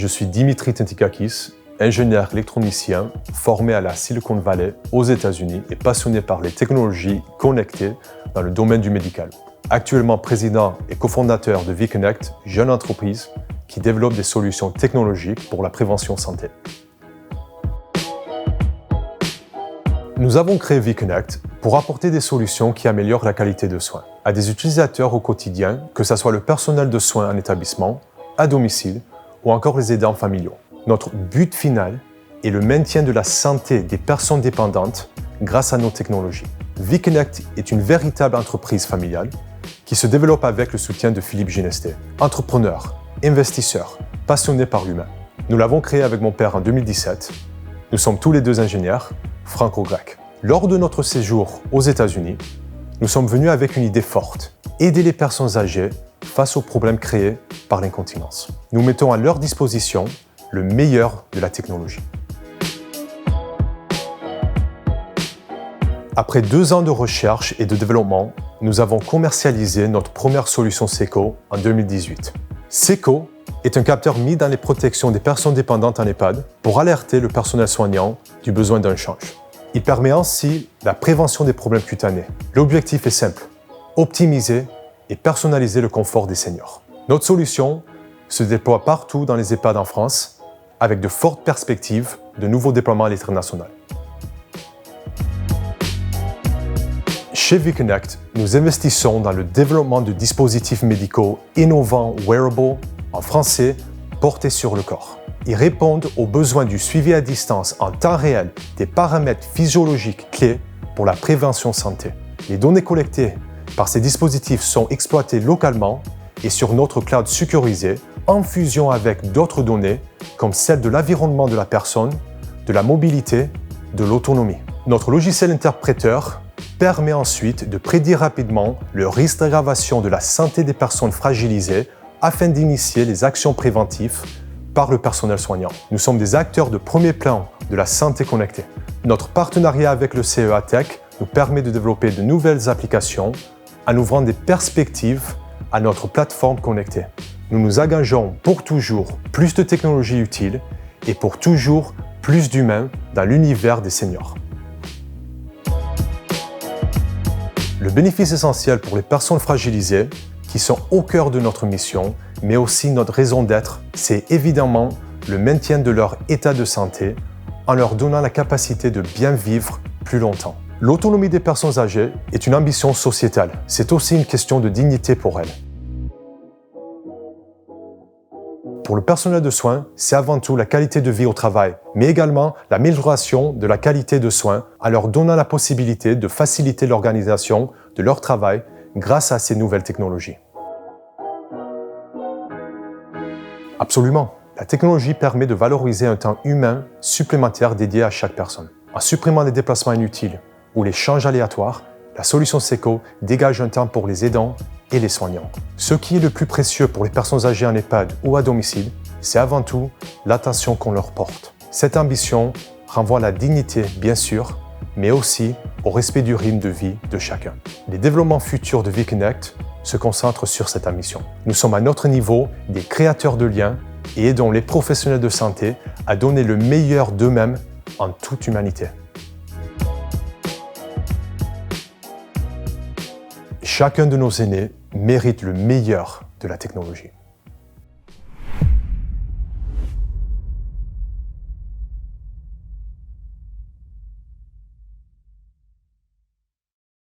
Je suis Dimitri Tentikakis, ingénieur électronicien formé à la Silicon Valley aux États-Unis et passionné par les technologies connectées dans le domaine du médical. Actuellement président et cofondateur de VConnect, jeune entreprise qui développe des solutions technologiques pour la prévention santé. Nous avons créé VConnect pour apporter des solutions qui améliorent la qualité de soins à des utilisateurs au quotidien, que ce soit le personnel de soins en établissement, à domicile ou encore les aidants familiaux. Notre but final est le maintien de la santé des personnes dépendantes grâce à nos technologies. VConnect est une véritable entreprise familiale qui se développe avec le soutien de Philippe Ginesté, entrepreneur, investisseur, passionné par l'humain. Nous l'avons créé avec mon père en 2017. Nous sommes tous les deux ingénieurs franco-grecs. Lors de notre séjour aux États-Unis, nous sommes venus avec une idée forte, aider les personnes âgées face aux problèmes créés par l'incontinence. Nous mettons à leur disposition le meilleur de la technologie. Après 2 ans de recherche et de développement, nous avons commercialisé notre première solution Seco en 2018. Seco est un capteur mis dans les protections des personnes dépendantes en EHPAD pour alerter le personnel soignant du besoin d'un change. Il permet ainsi la prévention des problèmes cutanés. L'objectif est simple, optimiser et personnaliser le confort des seniors. Notre solution se déploie partout dans les EHPAD en France avec de fortes perspectives de nouveaux déploiements à l'international. Chez VConnect, nous investissons dans le développement de dispositifs médicaux innovants wearables, en français, portés sur le corps. Ils répondent aux besoins du suivi à distance en temps réel des paramètres physiologiques clés pour la prévention santé. Les données collectées par ces dispositifs sont exploitées localement et sur notre cloud sécurisé en fusion avec d'autres données comme celles de l'environnement de la personne, de la mobilité, de l'autonomie. Notre logiciel interpréteur permet ensuite de prédire rapidement le risque d'aggravation de la santé des personnes fragilisées afin d'initier les actions préventives par le personnel soignant. Nous sommes des acteurs de premier plan de la santé connectée. Notre partenariat avec le CEA Tech nous permet de développer de nouvelles applications en ouvrant des perspectives à notre plateforme connectée. Nous nous engageons pour toujours plus de technologies utiles et pour toujours plus d'humains dans l'univers des seniors. Le bénéfice essentiel pour les personnes fragilisées, qui sont au cœur de notre mission, mais aussi notre raison d'être, c'est évidemment le maintien de leur état de santé en leur donnant la capacité de bien vivre plus longtemps. L'autonomie des personnes âgées est une ambition sociétale. C'est aussi une question de dignité pour elles. Pour le personnel de soins, c'est avant tout la qualité de vie au travail, mais également l'amélioration de la qualité de soins en leur donnant la possibilité de faciliter l'organisation de leur travail grâce à ces nouvelles technologies. Absolument. La technologie permet de valoriser un temps humain supplémentaire dédié à chaque personne. En supprimant les déplacements inutiles ou les changes aléatoires, la solution Seco dégage un temps pour les aidants et les soignants. Ce qui est le plus précieux pour les personnes âgées en EHPAD ou à domicile, c'est avant tout l'attention qu'on leur porte. Cette ambition renvoie à la dignité, bien sûr, mais aussi au respect du rythme de vie de chacun. Les développements futurs de VConnect se concentrent sur cette ambition. Nous sommes à notre niveau des créateurs de liens et aidons les professionnels de santé à donner le meilleur d'eux-mêmes en toute humanité. Chacun de nos aînés mérite le meilleur de la technologie.